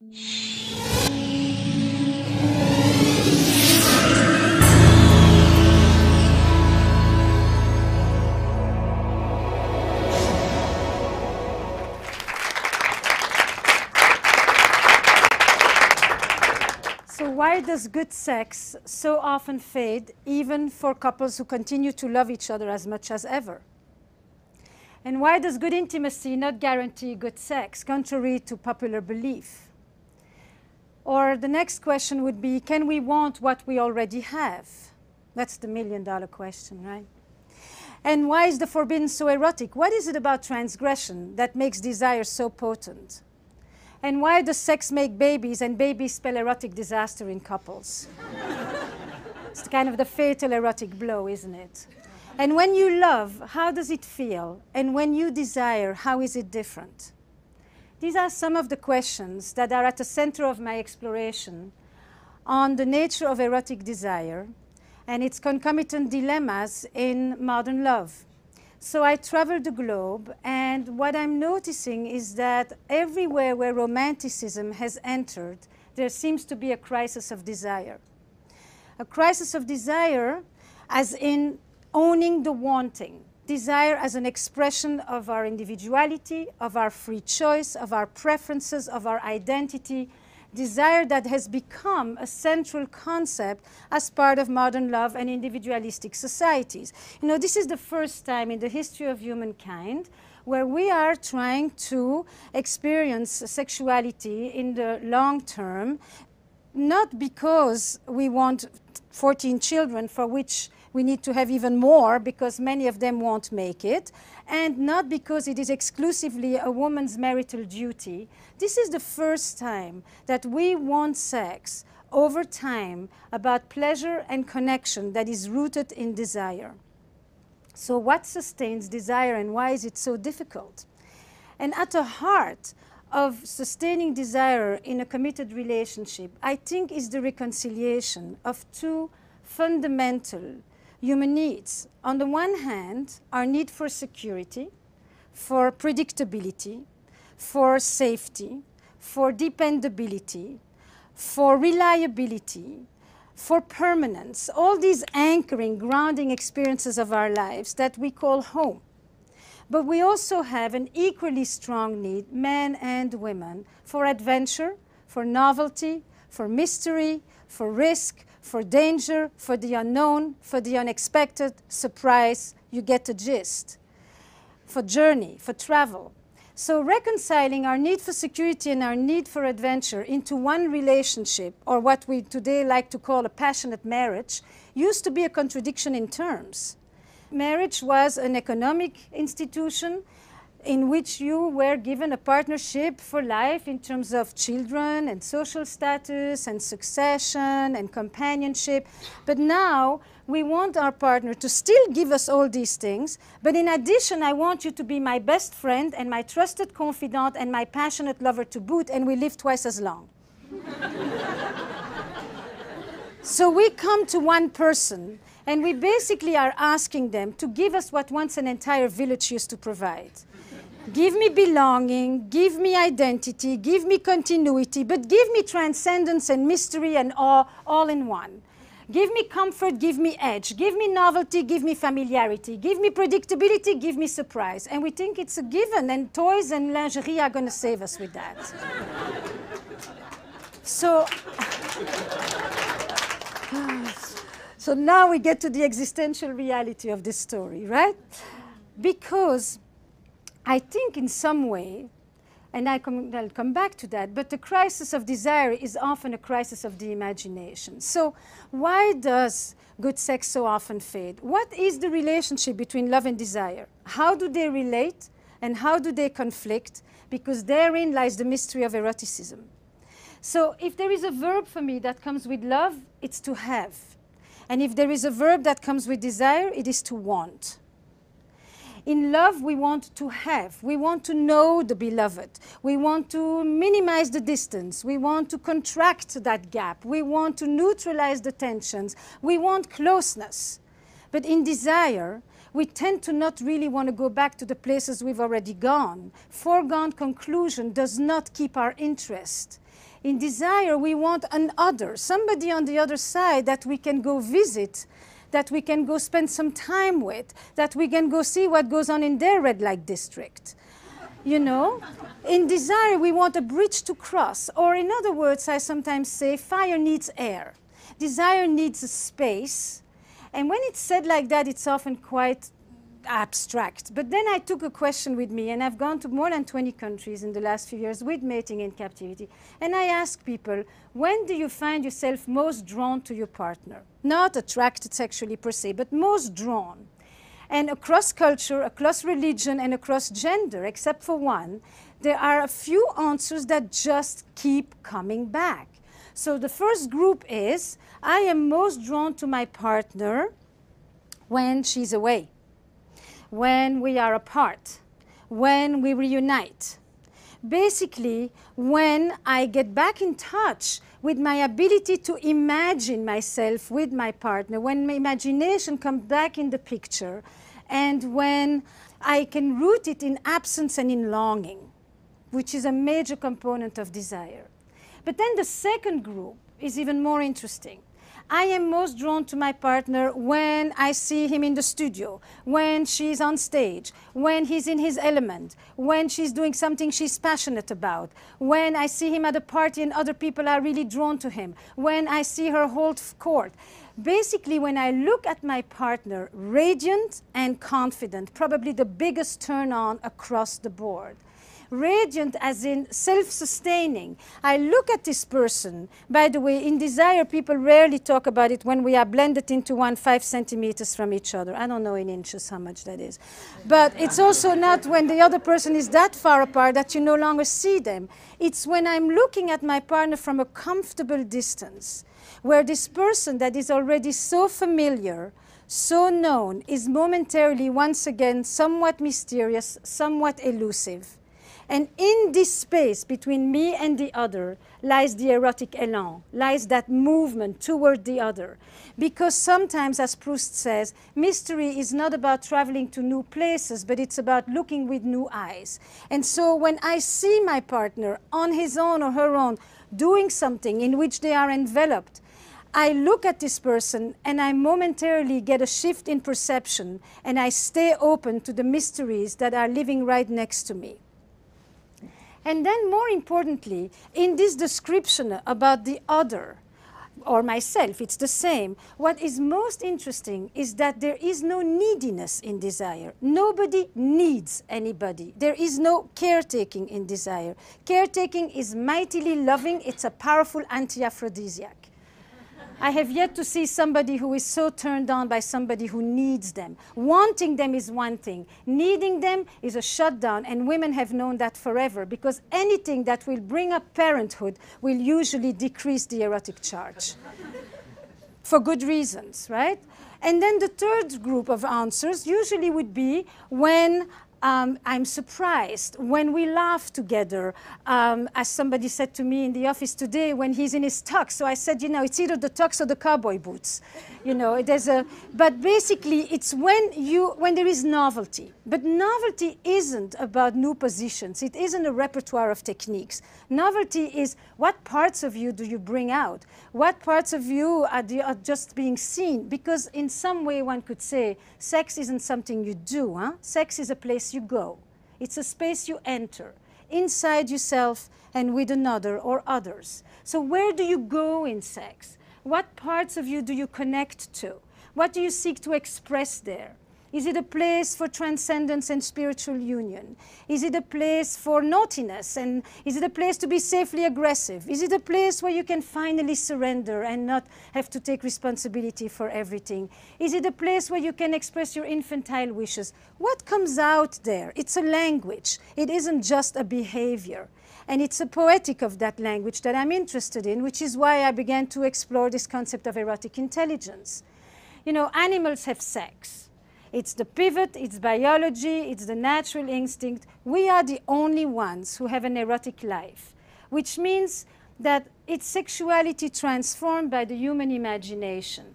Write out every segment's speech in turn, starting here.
So why does good sex so often fade, even for couples who continue to love each other as much as ever? And why does good intimacy not guarantee good sex, contrary to popular belief? Or the next question would be, can we want what we already have? That's the million-dollar question, right? And why is the forbidden so erotic? What is it about transgression that makes desire so potent? And why does sex make babies and babies spell erotic disaster in couples? It's kind of the fatal erotic blow, isn't it? And when you love, how does it feel? And when you desire, how is it different? These are some of the questions that are at the center of my exploration on the nature of erotic desire and its concomitant dilemmas in modern love. So I traveled the globe, and what I'm noticing is that everywhere where romanticism has entered, there seems to be a crisis of desire. A crisis of desire as in owning the wanting. Desire as an expression of our individuality, of our free choice, of our preferences, of our identity. Desire that has become a central concept as part of modern love and individualistic societies. You know, this is the first time in the history of humankind where we are trying to experience sexuality in the long term, not because we want 14 children for which we need to have even more because many of them won't make it, and not because it is exclusively a woman's marital duty. This is the first time that we want sex over time about pleasure and connection that is rooted in desire. So what sustains desire and why is it so difficult? And at the heart of sustaining desire in a committed relationship, I think, is the reconciliation of two fundamental human needs. On the one hand, our need for security, for predictability, for safety, for dependability, for reliability, for permanence, all these anchoring, grounding experiences of our lives that we call home. But we also have an equally strong need, men and women, for adventure, for novelty, for mystery, for risk, for danger, for the unknown, for the unexpected, surprise, you get the gist, for journey, for travel. So reconciling our need for security and our need for adventure into one relationship, or what we today like to call a passionate marriage, used to be a contradiction in terms. Marriage was an economic institution in which you were given a partnership for life in terms of children and social status and succession and companionship. But now we want our partner to still give us all these things, but in addition, I want you to be my best friend and my trusted confidant and my passionate lover to boot, and we live twice as long. So we come to one person, and we basically are asking them to give us what once an entire village used to provide. Give me belonging, give me identity, give me continuity, but give me transcendence and mystery and awe all in one. Give me comfort, give me edge, give me novelty, give me familiarity, give me predictability, give me surprise. And we think it's a given, and toys and lingerie are going to save us with that. So now we get to the existential reality of this story, right? Because I think in some way, and I'll come back to that, but the crisis of desire is often a crisis of the imagination. So why does good sex so often fade? What is the relationship between love and desire? How do they relate and how do they conflict? Because therein lies the mystery of eroticism. So if there is a verb for me that comes with love, it's to have. And if there is a verb that comes with desire, it is to want. In love, we want to have. We want to know the beloved. We want to minimize the distance. We want to contract that gap. We want to neutralize the tensions. We want closeness. But in desire, we tend to not really want to go back to the places we've already gone. Foregone conclusion does not keep our interest. In desire, we want an other, somebody on the other side that we can go visit, that we can go spend some time with, that we can go see what goes on in their red light district. You know, in desire, we want a bridge to cross. Or in other words, I sometimes say, fire needs air. Desire needs a space. And when it's said like that, it's often quite abstract. But then I took a question with me, and I've gone to more than 20 countries in the last few years with mating in captivity. And I ask people, when do you find yourself most drawn to your partner? Not attracted sexually per se, but most drawn. And across culture, across religion, and across gender, except for one, there are a few answers that just keep coming back. So the first group is, I am most drawn to my partner when she's away, when we are apart, when we reunite. Basically, when I get back in touch with my ability to imagine myself with my partner, when my imagination comes back in the picture, and when I can root it in absence and in longing, which is a major component of desire. But then the second group is even more interesting. I am most drawn to my partner when I see him in the studio, when she's on stage, when he's in his element, when she's doing something she's passionate about, when I see him at a party and other people are really drawn to him, when I see her hold court. Basically, when I look at my partner, radiant and confident, probably the biggest turn on across the board. Radiant as in self-sustaining. I look at this person. By the way, in desire, people rarely talk about it when we are blended into 5 centimeters from each other. I don't know in inches how much that is. But it's also not when the other person is that far apart that you no longer see them. It's when I'm looking at my partner from a comfortable distance, where this person that is already so familiar, so known, is momentarily once again somewhat mysterious, somewhat elusive. And in this space between me and the other lies the erotic elan, lies that movement toward the other. Because sometimes, as Proust says, mystery is not about traveling to new places, but it's about looking with new eyes. And so when I see my partner on his own or her own doing something in which they are enveloped, I look at this person and I momentarily get a shift in perception, and I stay open to the mysteries that are living right next to me. And then more importantly, in this description about the other, or myself, it's the same. What is most interesting is that there is no neediness in desire. Nobody needs anybody. There is no caretaking in desire. Caretaking is mightily loving. It's a powerful anti-aphrodisiac. I have yet to see somebody who is so turned on by somebody who needs them. Wanting them is one thing. Needing them is a shutdown, and women have known that forever, because anything that will bring up parenthood will usually decrease the erotic charge. For good reasons, right? And then the third group of answers usually would be when I'm surprised, when we laugh together, as somebody said to me in the office today, when he's in his tux. So I said, you know, it's either the tux or the cowboy boots. You know, but basically it's when there is novelty. But novelty isn't about new positions. It isn't a repertoire of techniques. Novelty is, what parts of you do you bring out? What parts of you are just being seen? Because in some way one could say, sex isn't something you do, huh? Sex is a place you go. It's a space you enter, inside yourself and with another or others. So where do you go in sex? What parts of you do you connect to? What do you seek to express there? Is it a place for transcendence and spiritual union? Is it a place for naughtiness? And is it a place to be safely aggressive? Is it a place where you can finally surrender and not have to take responsibility for everything? Is it a place where you can express your infantile wishes? What comes out there? It's a language. It isn't just a behavior. And it's a poetic of that language that I'm interested in, which is why I began to explore this concept of erotic intelligence. You know, animals have sex. It's the pivot, it's biology, it's the natural instinct. We are the only ones who have an erotic life, which means that it's sexuality transformed by the human imagination.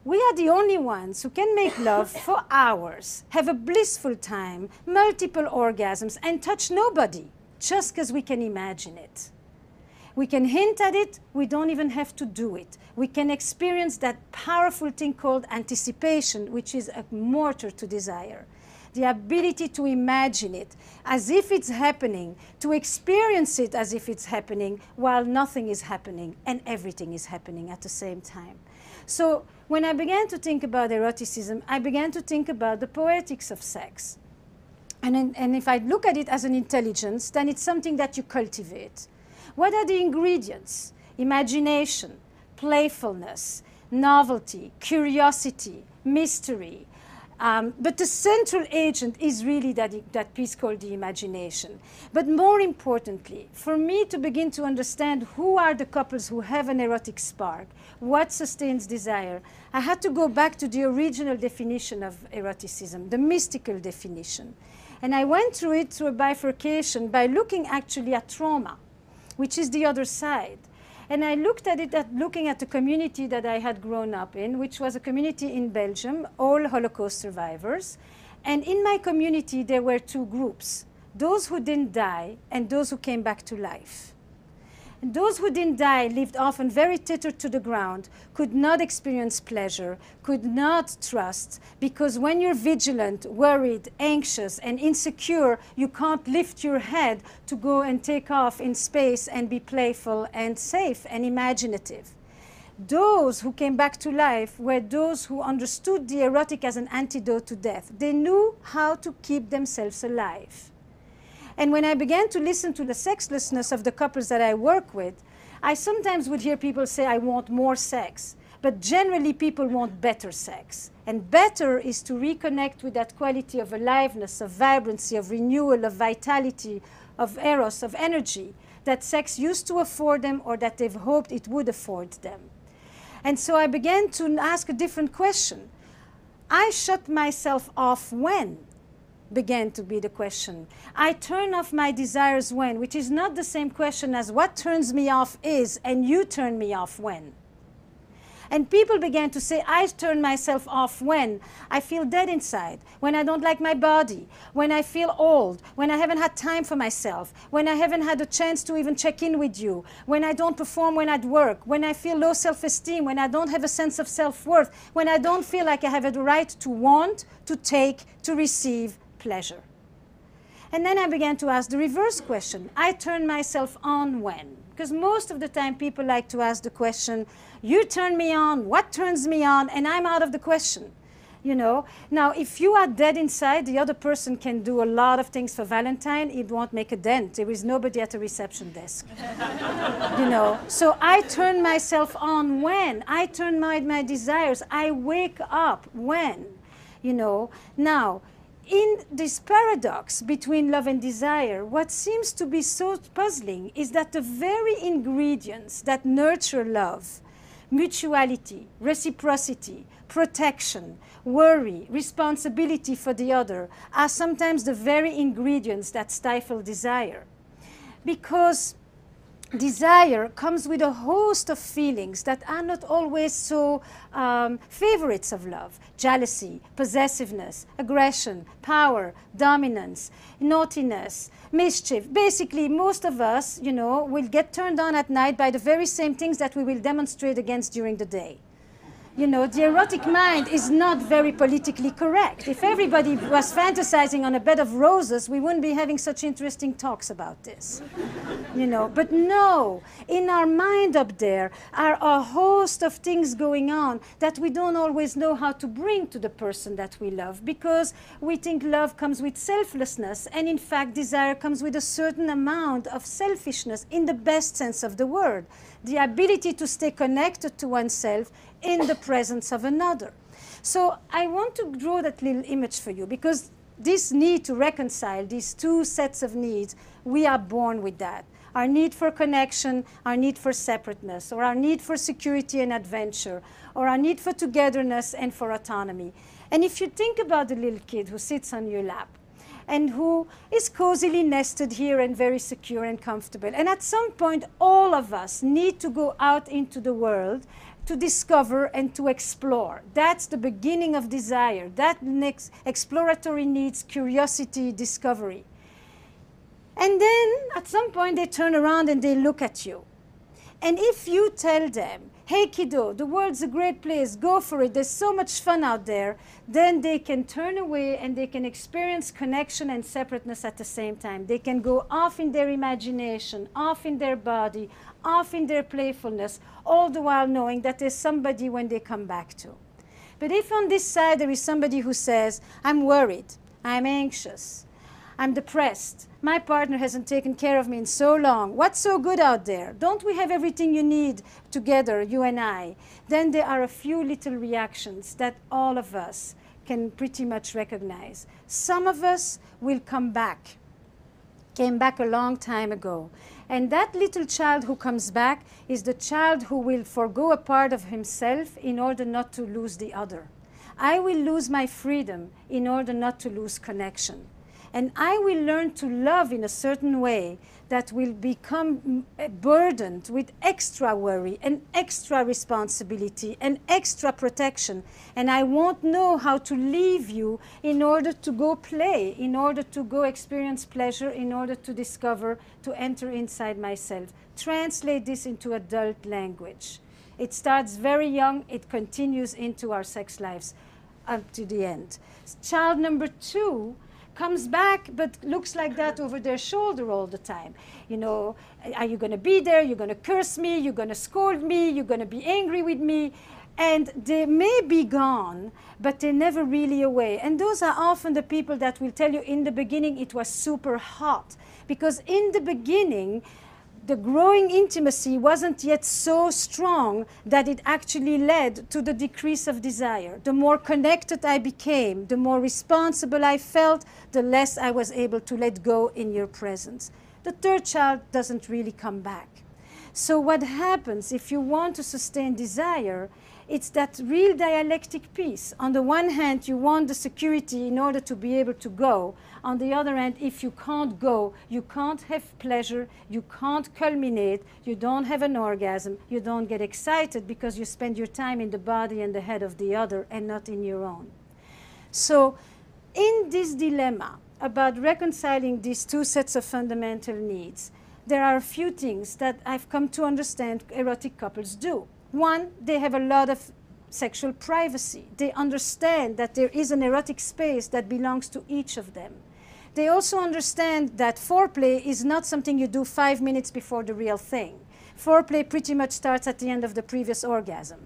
We are the only ones who can make love for hours, have a blissful time, multiple orgasms, and touch nobody, just because we can imagine it. We can hint at it, we don't even have to do it. We can experience that powerful thing called anticipation, which is a motor to desire. The ability to imagine it as if it's happening, to experience it as if it's happening, while nothing is happening and everything is happening at the same time. So when I began to think about eroticism, I began to think about the poetics of sex. And if I look at it as an intelligence, then it's something that you cultivate. What are the ingredients? Imagination, playfulness, novelty, curiosity, mystery. But the central agent is really that piece called the imagination. But more importantly, for me to begin to understand who are the couples who have an erotic spark, what sustains desire, I had to go back to the original definition of eroticism, the mystical definition. And I went through it through a bifurcation by looking actually at trauma, which is the other side. And I looked at it looking at the community that I had grown up in, which was a community in Belgium, all Holocaust survivors. And in my community, there were two groups, those who didn't die and those who came back to life. And those who didn't die lived often very tethered to the ground, could not experience pleasure, could not trust, because when you're vigilant, worried, anxious, and insecure, you can't lift your head to go and take off in space and be playful and safe and imaginative. Those who came back to life were those who understood the erotic as an antidote to death. They knew how to keep themselves alive. And when I began to listen to the sexlessness of the couples that I work with, I sometimes would hear people say, I want more sex. But generally, people want better sex. And better is to reconnect with that quality of aliveness, of vibrancy, of renewal, of vitality, of eros, of energy that sex used to afford them or that they've hoped it would afford them. And so I began to ask a different question. I shut myself off when? Began to be the question. I turn off my desires when, which is not the same question as what turns me off is, and you turn me off when. And people began to say, I turn myself off when I feel dead inside, when I don't like my body, when I feel old, when I haven't had time for myself, when I haven't had a chance to even check in with you, when I don't perform when at work, when I feel low self-esteem, when I don't have a sense of self-worth, when I don't feel like I have the right to want, to take, to receive pleasure. And then I began to ask the reverse question. I turn myself on when? Because most of the time people like to ask the question, you turn me on, what turns me on? And I'm out of the question. You know? Now, if you are dead inside, the other person can do a lot of things for Valentine. It won't make a dent. There is nobody at the reception desk. You know? So I turn myself on when? I turn my desires. I wake up when? You know? Now, in this paradox between love and desire, what seems to be so puzzling is that the very ingredients that nurture love, mutuality, reciprocity, protection, worry, responsibility for the other, are sometimes the very ingredients that stifle desire. Because desire comes with a host of feelings that are not always so favorites of love. Jealousy, possessiveness, aggression, power, dominance, naughtiness, mischief. Basically, most of us, you know, will get turned on at night by the very same things that we will demonstrate against during the day. You know, the erotic mind is not very politically correct. If everybody was fantasizing on a bed of roses, we wouldn't be having such interesting talks about this. You know, but no, in our mind up there are a host of things going on that we don't always know how to bring to the person that we love, because we think love comes with selflessness, and in fact desire comes with a certain amount of selfishness in the best sense of the word. The ability to stay connected to oneself in the presence of another. So I want to draw that little image for you, because this need to reconcile these two sets of needs, we are born with that. Our need for connection, our need for separateness, or our need for security and adventure, or our need for togetherness and for autonomy. And if you think about the little kid who sits on your lap, and who is cozily nested here and very secure and comfortable. And at some point, all of us need to go out into the world to discover and to explore. That's the beginning of desire. That next exploratory needs curiosity, discovery. And then, at some point, they turn around and they look at you. And if you tell them, hey kiddo, the world's a great place, go for it, there's so much fun out there, then they can turn away and they can experience connection and separateness at the same time. They can go off in their imagination, off in their body, off in their playfulness, all the while knowing that there's somebody when they come back to. But if on this side there is somebody who says, I'm worried, I'm anxious, I'm depressed, my partner hasn't taken care of me in so long, what's so good out there? Don't we have everything you need together, you and I? Then there are a few little reactions that all of us can pretty much recognize. Some of us will came back a long time ago. And that little child who comes back is the child who will forgo a part of himself in order not to lose the other. I will lose my freedom in order not to lose connection. And I will learn to love in a certain way that will become burdened with extra worry and extra responsibility and extra protection. And I won't know how to leave you in order to go play, in order to go experience pleasure, in order to discover, to enter inside myself. Translate this into adult language. It starts very young, it continues into our sex lives up to the end. Child number 2 comes back but looks like that over their shoulder all the time. You know, are you going to be there? You're going to curse me? You're going to scold me? You're going to be angry with me? And they may be gone, but they're never really away. And those are often the people that will tell you in the beginning it was super hot. Because in the beginning, the growing intimacy wasn't yet so strong that it actually led to the decrease of desire. The more connected I became, the more responsible I felt, the less I was able to let go in your presence. The third child doesn't really come back. So what happens if you want to sustain desire, it's that real dialectic piece. On the one hand, you want the security in order to be able to go. On the other hand, if you can't go, you can't have pleasure, you can't culminate, you don't have an orgasm, you don't get excited because you spend your time in the body and the head of the other and not in your own. So in this dilemma about reconciling these two sets of fundamental needs, there are a few things that I've come to understand erotic couples do. One, they have a lot of sexual privacy. They understand that there is an erotic space that belongs to each of them. They also understand that foreplay is not something you do 5 minutes before the real thing. Foreplay pretty much starts at the end of the previous orgasm.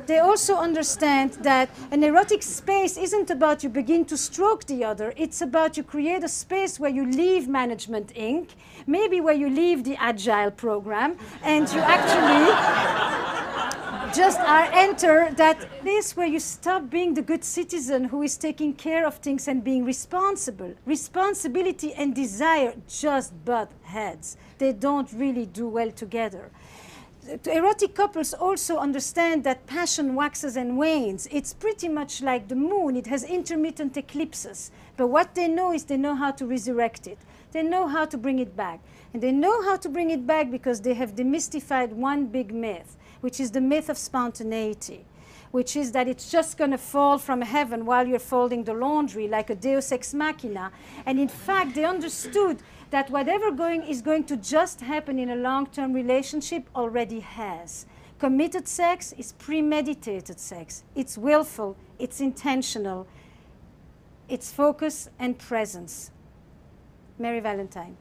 They also understand that an erotic space isn't about you begin to stroke the other. It's about you create a space where you leave Management Inc., maybe where you leave the Agile program, and you actually just enter that place where you stop being the good citizen who is taking care of things and being responsible. Responsibility and desire just butt heads. They don't really do well together. Erotic couples also understand that passion waxes and wanes. It's pretty much like the moon. It has intermittent eclipses. But what they know is they know how to resurrect it. They know how to bring it back. And they know how to bring it back because they have demystified one big myth, which is the myth of spontaneity, which is that it's just going to fall from heaven while you're folding the laundry like a deus ex machina. And in fact, they understood that whatever is going to just happen in a long-term relationship already has. Committed sex is premeditated sex. It's willful, it's intentional, it's focus and presence. Merry Valentine.